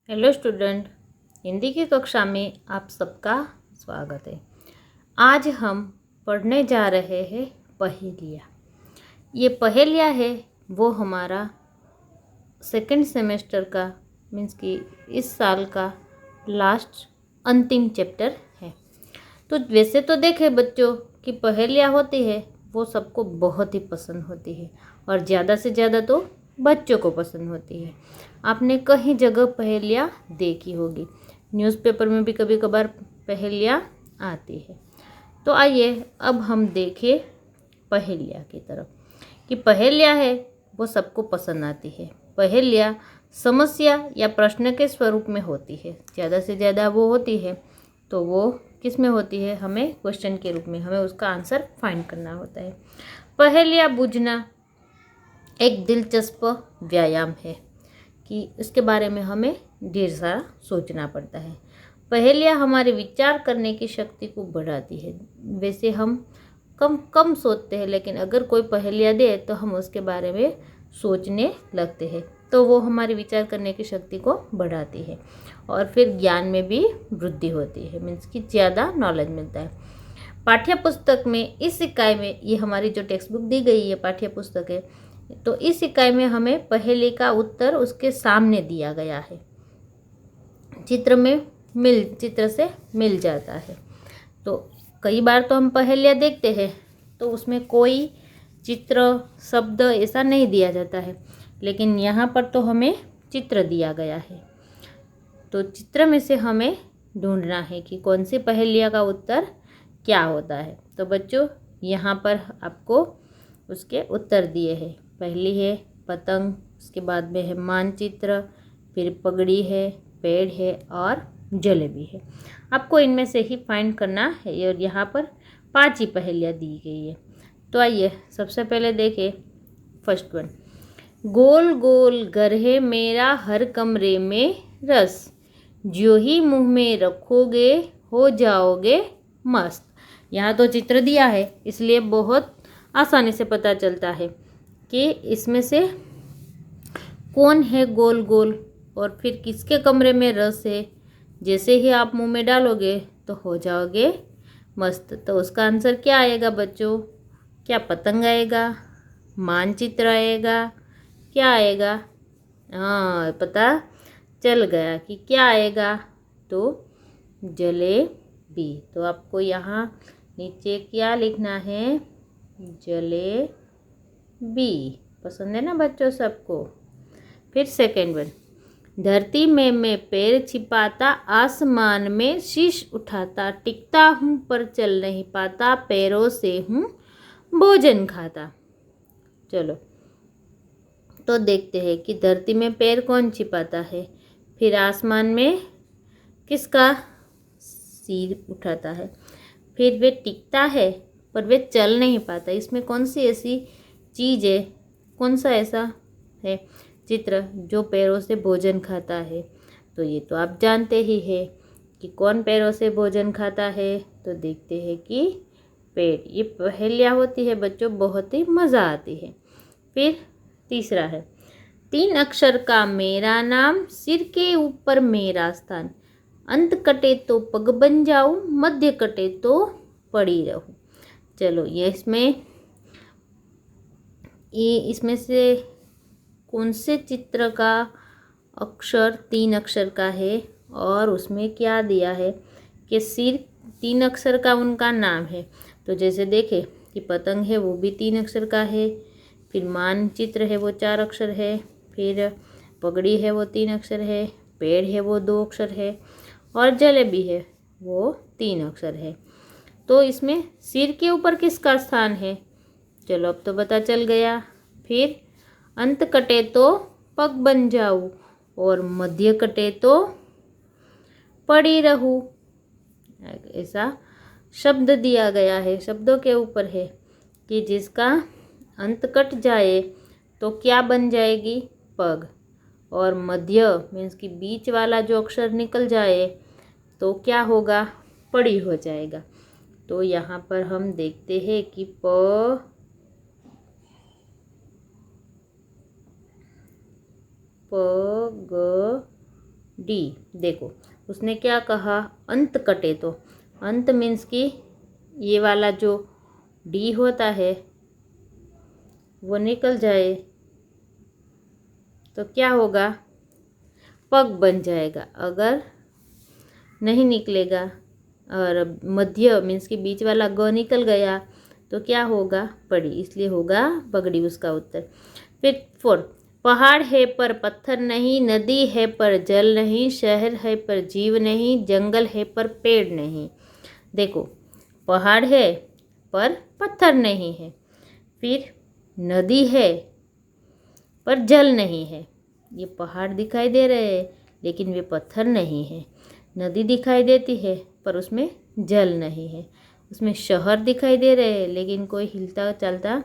Hello student, Hindi की कक्षा में आप सबका स्वागत है। आज हम पढ़ने जा रहे हैं पहेलियाँ। ये पहेलियाँ है वो हमारा सेकंड सेमेस्टर का मीन्स कि इस साल का लास्ट अंतिम चैप्टर है। तो वैसे तो देखें बच्चों कि पहेलियाँ होती है वो सबको बहुत ही पसंद होती है और ज़्यादा से ज़्यादा तो बच्चों को पसंद होती है। आपने कहीं जगह पहेलियाँ देखी होगी, न्यूज़पेपर में भी कभी कभार पहेलियाँ आती है। तो आइए अब हम देखें पहेलियाँ की तरफ कि पहेलियाँ है वो सबको पसंद आती है। पहेलियाँ समस्या या प्रश्न के स्वरूप में होती है, ज़्यादा से ज़्यादा वो होती है तो वो किस में होती है, हमें क्वेश्चन के रूप में हमें उसका आंसर फाइंड करना होता है। पहेलियाँ बूझना एक दिलचस्प व्यायाम है कि इसके बारे में हमें ढेर सारा सोचना पड़ता है। पहेलियाँ हमारे विचार करने की शक्ति को बढ़ाती है। वैसे हम कम कम सोचते हैं, लेकिन अगर कोई पहेलियाँ दे तो हम उसके बारे में सोचने लगते हैं, तो वो हमारे विचार करने की शक्ति को बढ़ाती है और फिर ज्ञान में भी वृद्धि होती है, मीन्स कि ज़्यादा नॉलेज मिलता है। पाठ्य पुस्तक में इस इकाई में ये हमारी जो टेक्स्ट बुक दी गई है पाठ्य पुस्तक है, तो इस इकाई में हमें पहेली का उत्तर उसके सामने दिया गया है, चित्र से मिल जाता है। तो कई बार तो हम पहेलियाँ देखते हैं तो उसमें कोई चित्र शब्द ऐसा नहीं दिया जाता है, लेकिन यहाँ पर तो हमें चित्र दिया गया है। तो चित्र में से हमें ढूंढना है कि कौन सी पहेलियाँ का उत्तर क्या होता है। तो बच्चों यहाँ पर आपको उसके उत्तर दिए हैं। पहली है पतंग, उसके बाद में है मानचित्र, फिर पगड़ी है, पेड़ है और जलेबी है। आपको इनमें से ही फाइंड करना है और यहाँ पर 5 ही पहेलियाँ दी गई है। तो आइए सबसे पहले देखें फर्स्ट वन। गोल गोल घर है मेरा हर कमरे में रस, जो ही मुंह में रखोगे हो जाओगे मस्त। यहाँ तो चित्र दिया है इसलिए बहुत आसानी से पता चलता है कि इसमें से कौन है गोल गोल और फिर किसके कमरे में रस है। जैसे ही आप मुंह में डालोगे तो हो जाओगे मस्त। तो उसका आंसर क्या आएगा बच्चों? क्या पतंग आएगा, मानचित्र आएगा, क्या आएगा? हाँ, पता चल गया कि क्या आएगा, तो जलेबी। तो आपको यहाँ नीचे क्या लिखना है? जलेबी। पसंद है ना बच्चों सबको? फिर सेकेंड वन। धरती में मैं पैर छिपाता, आसमान में शीश उठाता, टिकता हूँ पर चल नहीं पाता, पैरों से हूँ भोजन खाता। चलो तो देखते हैं कि धरती में पैर कौन छिपाता है, फिर आसमान में किसका सिर उठाता है, फिर वे टिकता है पर वे चल नहीं पाता। इसमें कौन सी ऐसी चीज़ है, कौन सा ऐसा है चित्र जो पैरों से भोजन खाता है? तो ये तो आप जानते ही है कि कौन पैरों से भोजन खाता है। तो देखते हैं कि पेड़। ये पहेलियाँ होती है बच्चों, बहुत ही मज़ा आती है। फिर तीसरा है 3 अक्षर का मेरा नाम, सिर के ऊपर मेरा स्थान, अंत कटे तो पग बन जाऊं, मध्य कटे तो पड़ी रहूं। चलो ये इसमें से कौन से चित्र का अक्षर 3 अक्षर का है और उसमें क्या दिया है कि सिर 3 अक्षर का उनका नाम है। तो जैसे देखें कि पतंग है वो भी 3 अक्षर का है, फिर मानचित्र है वो 4 अक्षर है, फिर पगड़ी है वो 3 अक्षर है, पेड़ है वो 2 अक्षर है और जलेबी है वो 3 अक्षर है। तो इसमें सिर के ऊपर किसका स्थान है? चलो अब तो पता चल गया। फिर अंत कटे तो पग बन जाऊं और मध्य कटे तो पड़ी रहूं, ऐसा शब्द दिया गया है, शब्दों के ऊपर है कि जिसका अंत कट जाए तो क्या बन जाएगी? पग। और मध्य मीन्स कि बीच वाला जो अक्षर निकल जाए तो क्या होगा? पड़ी हो जाएगा। तो यहाँ पर हम देखते हैं कि प ग डी। देखो उसने क्या कहा, अंत कटे तो, अंत मीन्स कि ये वाला जो डी होता है वो निकल जाए तो क्या होगा, पग बन जाएगा। अगर नहीं निकलेगा और मध्य मीन्स कि बीच वाला ग निकल गया तो क्या होगा, पड़ी, इसलिए होगा पगड़ी उसका उत्तर। फिर 4, पहाड़ है पर पत्थर नहीं, नदी है पर जल नहीं, शहर है पर जीव नहीं, जंगल है पर पेड़ नहीं। देखो पहाड़ है पर पत्थर नहीं है, फिर नदी है पर जल नहीं है। ये पहाड़ दिखाई दे रहे हैं लेकिन वे पत्थर नहीं है। नदी दिखाई देती है पर उसमें जल नहीं है। उसमें शहर दिखाई दे रहे हैं लेकिन कोई हिलता चलता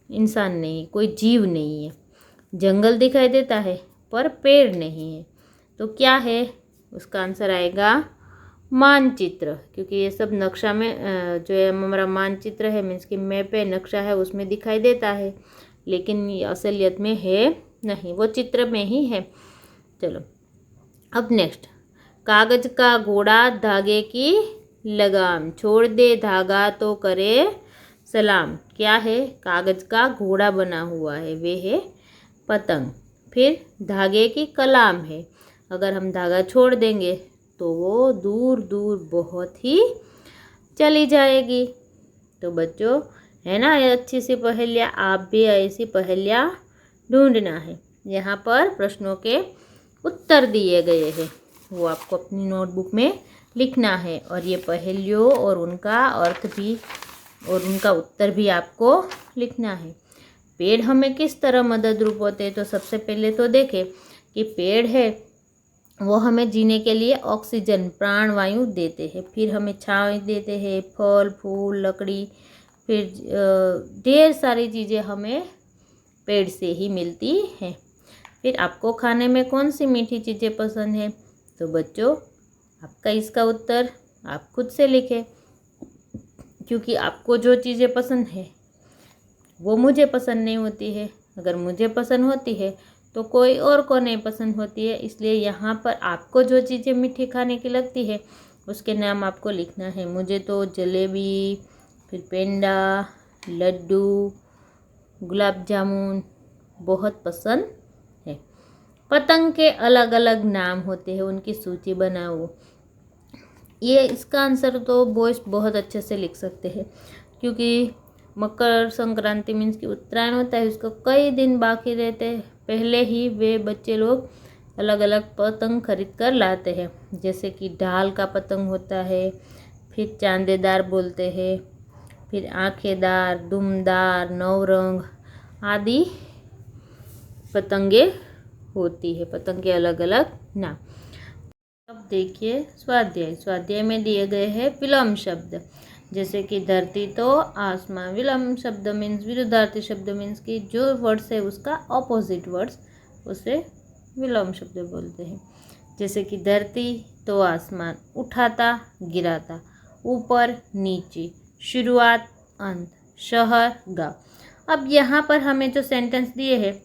इंसान नहीं, कोई जीव नहीं है। जंगल दिखाई देता है पर पेड़ नहीं है। तो क्या है, उसका आंसर आएगा मानचित्र, क्योंकि ये सब नक्शा में जो है हमारा मानचित्र है मीन्स कि मैप है, नक्शा है, उसमें दिखाई देता है लेकिन ये असलियत में है नहीं, वो चित्र में ही है। चलो अब नेक्स्ट, कागज का घोड़ा धागे की लगाम, छोड़ दे धागा तो करे सलाम। क्या है, कागज का घोड़ा बना हुआ है, वे है पतंग। फिर धागे की कलाम है, अगर हम धागा छोड़ देंगे तो वो दूर दूर बहुत ही चली जाएगी। तो बच्चों है ना ये अच्छी सी पहेलियाँ, आप भी ऐसी पहेलियाँ ढूंढना है। यहाँ पर प्रश्नों के उत्तर दिए गए हैं, वो आपको अपनी नोटबुक में लिखना है और ये पहेलियों और उनका अर्थ भी और उनका उत्तर भी आपको लिखना है। पेड़ हमें किस तरह मदद रूप होते हैं, तो सबसे पहले तो देखें कि पेड़ है वो हमें जीने के लिए ऑक्सीजन प्राण वायु देते हैं, फिर हमें छांव देते हैं, फल फूल लकड़ी, फिर ढेर सारी चीज़ें हमें पेड़ से ही मिलती हैं। फिर आपको खाने में कौन सी मीठी चीज़ें पसंद है, तो बच्चों आपका इसका उत्तर आप खुद से लिखें, क्योंकि आपको जो चीज़ें पसंद है वो मुझे पसंद नहीं होती है, अगर मुझे पसंद होती है तो कोई और को नहीं पसंद होती है। इसलिए यहाँ पर आपको जो चीज़ें मीठी खाने की लगती है उसके नाम आपको लिखना है। मुझे तो जलेबी, फिर पेंडा, लड्डू, गुलाब जामुन बहुत पसंद है। पतंग के अलग अलग नाम होते हैं, उनकी सूची बनाओ। ये इसका आंसर तो बॉयज़ बहुत अच्छे से लिख सकते हैं, क्योंकि मकर संक्रांति मीन्स कि उत्तरायण होता है, उसको कई दिन बाकी रहते हैं, पहले ही वे बच्चे लोग अलग अलग पतंग खरीद कर लाते हैं। जैसे कि ढाल का पतंग होता है, फिर चांदेदार बोलते हैं, फिर आंखेदार, दुमदार, नवरंग आदि पतंगे होती है, पतंग के अलग अलग नाम। अब देखिए स्वाध्याय, स्वाध्याय में दिए गए हैं विलोम शब्द, जैसे कि धरती तो आसमान। विलोम शब्द मीन्स विरुद्धार्थी शब्द मीन्स कि जो वर्ड्स है उसका ऑपोजिट वर्ड्स, उसे विलोम शब्द बोलते हैं। जैसे कि धरती तो आसमान, उठाता गिराता, ऊपर नीचे, शुरुआत अंत, शहर गाँव। अब यहाँ पर हमें जो सेंटेंस दिए हैं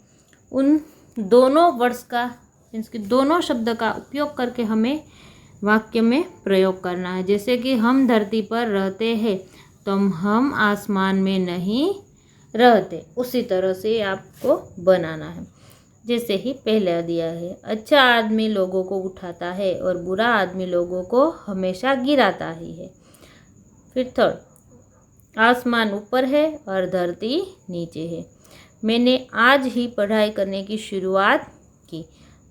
उन दोनों वर्ड्स का मीन्स कि दोनों शब्द का उपयोग करके हमें वाक्य में प्रयोग करना है। जैसे कि हम धरती पर रहते हैं तो हम आसमान में नहीं रहते, उसी तरह से आपको बनाना है। जैसे ही पहले दिया है, अच्छा आदमी लोगों को उठाता है और बुरा आदमी लोगों को हमेशा गिराता ही है। फिर थर्ड, आसमान ऊपर है और धरती नीचे है। मैंने आज ही पढ़ाई करने की शुरुआत की।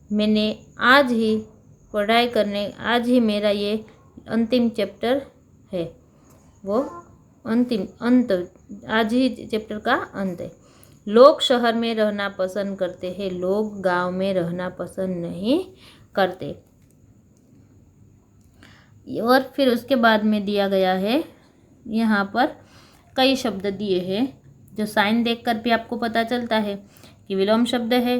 मैंने आज ही पढ़ाई करने, आज ही मेरा ये अंतिम चैप्टर है, वो अंतिम अंत, आज ही चैप्टर का अंत है। लोग शहर में रहना पसंद करते हैं, लोग गांव में रहना पसंद नहीं करते। और फिर उसके बाद में दिया गया है, यहाँ पर कई शब्द दिए हैं जो साइन देखकर भी आपको पता चलता है कि विलोम शब्द है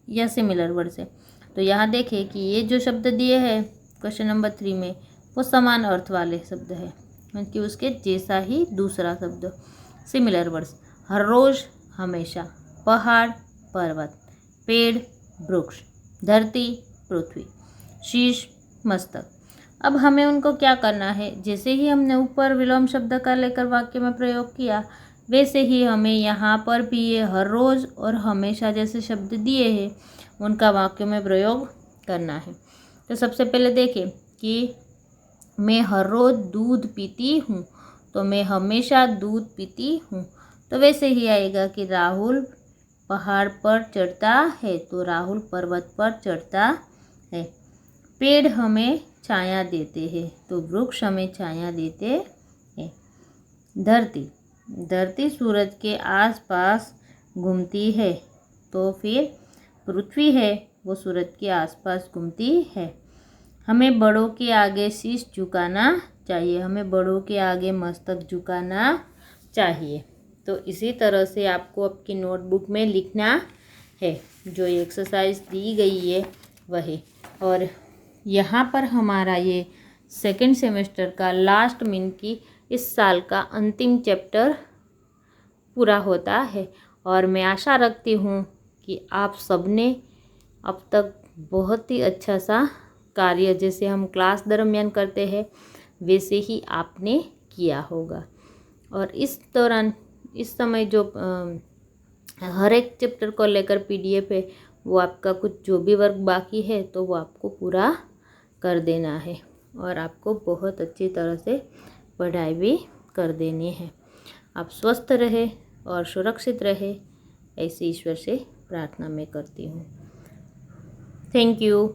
या सिमिलर वर्ड्स है। तो यहाँ देखें कि ये जो शब्द दिए हैं क्वेश्चन नंबर 3 में वो समान अर्थ वाले शब्द है, क्योंकि उसके जैसा ही दूसरा शब्द। सिमिलर वर्ड्स, हर रोज़, हमेशा, पहाड़ पर्वत, पेड़ वृक्ष, धरती पृथ्वी। शीश, मस्तक। अब हमें उनको क्या करना है, जैसे ही हमने ऊपर विलोम शब्द का लेकर वाक्य में प्रयोग किया, वैसे ही हमें यहाँ पर भी ये हर रोज़ और हमेशा जैसे शब्द दिए हैं उनका वाक्य में प्रयोग करना है। तो सबसे पहले देखें कि मैं हर रोज़ दूध पीती हूँ, तो मैं हमेशा दूध पीती हूँ। तो वैसे ही आएगा कि राहुल पहाड़ पर चढ़ता है, तो राहुल पर्वत पर चढ़ता है। पेड़ हमें छाया देते हैं, तो वृक्ष हमें छाया देते हैं। धरती, धरती सूरज के आसपास घूमती है, तो फिर पृथ्वी है वो सूरज के आसपास घूमती है। हमें बड़ों के आगे शीश झुकाना चाहिए, हमें बड़ों के आगे मस्तक झुकाना चाहिए। तो इसी तरह से आपको आपकी नोटबुक में लिखना है, जो एक्सरसाइज दी गई है वही। और यहाँ पर हमारा ये सेकंड सेमेस्टर का लास्ट मीन की इस साल का अंतिम चैप्टर पूरा होता है। और मैं आशा रखती हूँ कि आप सबने अब तक बहुत ही अच्छा सा कार्य जैसे हम क्लास दरमियान करते हैं वैसे ही आपने किया होगा। और इस दौरान इस समय जो हर एक चैप्टर को लेकर PDF है, वो आपका कुछ जो भी वर्क बाकी है तो वो आपको पूरा कर देना है और आपको बहुत अच्छी तरह से पढ़ाई भी कर देनी है। आप स्वस्थ रहे और सुरक्षित रहे, ऐसी ईश्वर से प्रार्थना मैं करती हूँ। Thank you.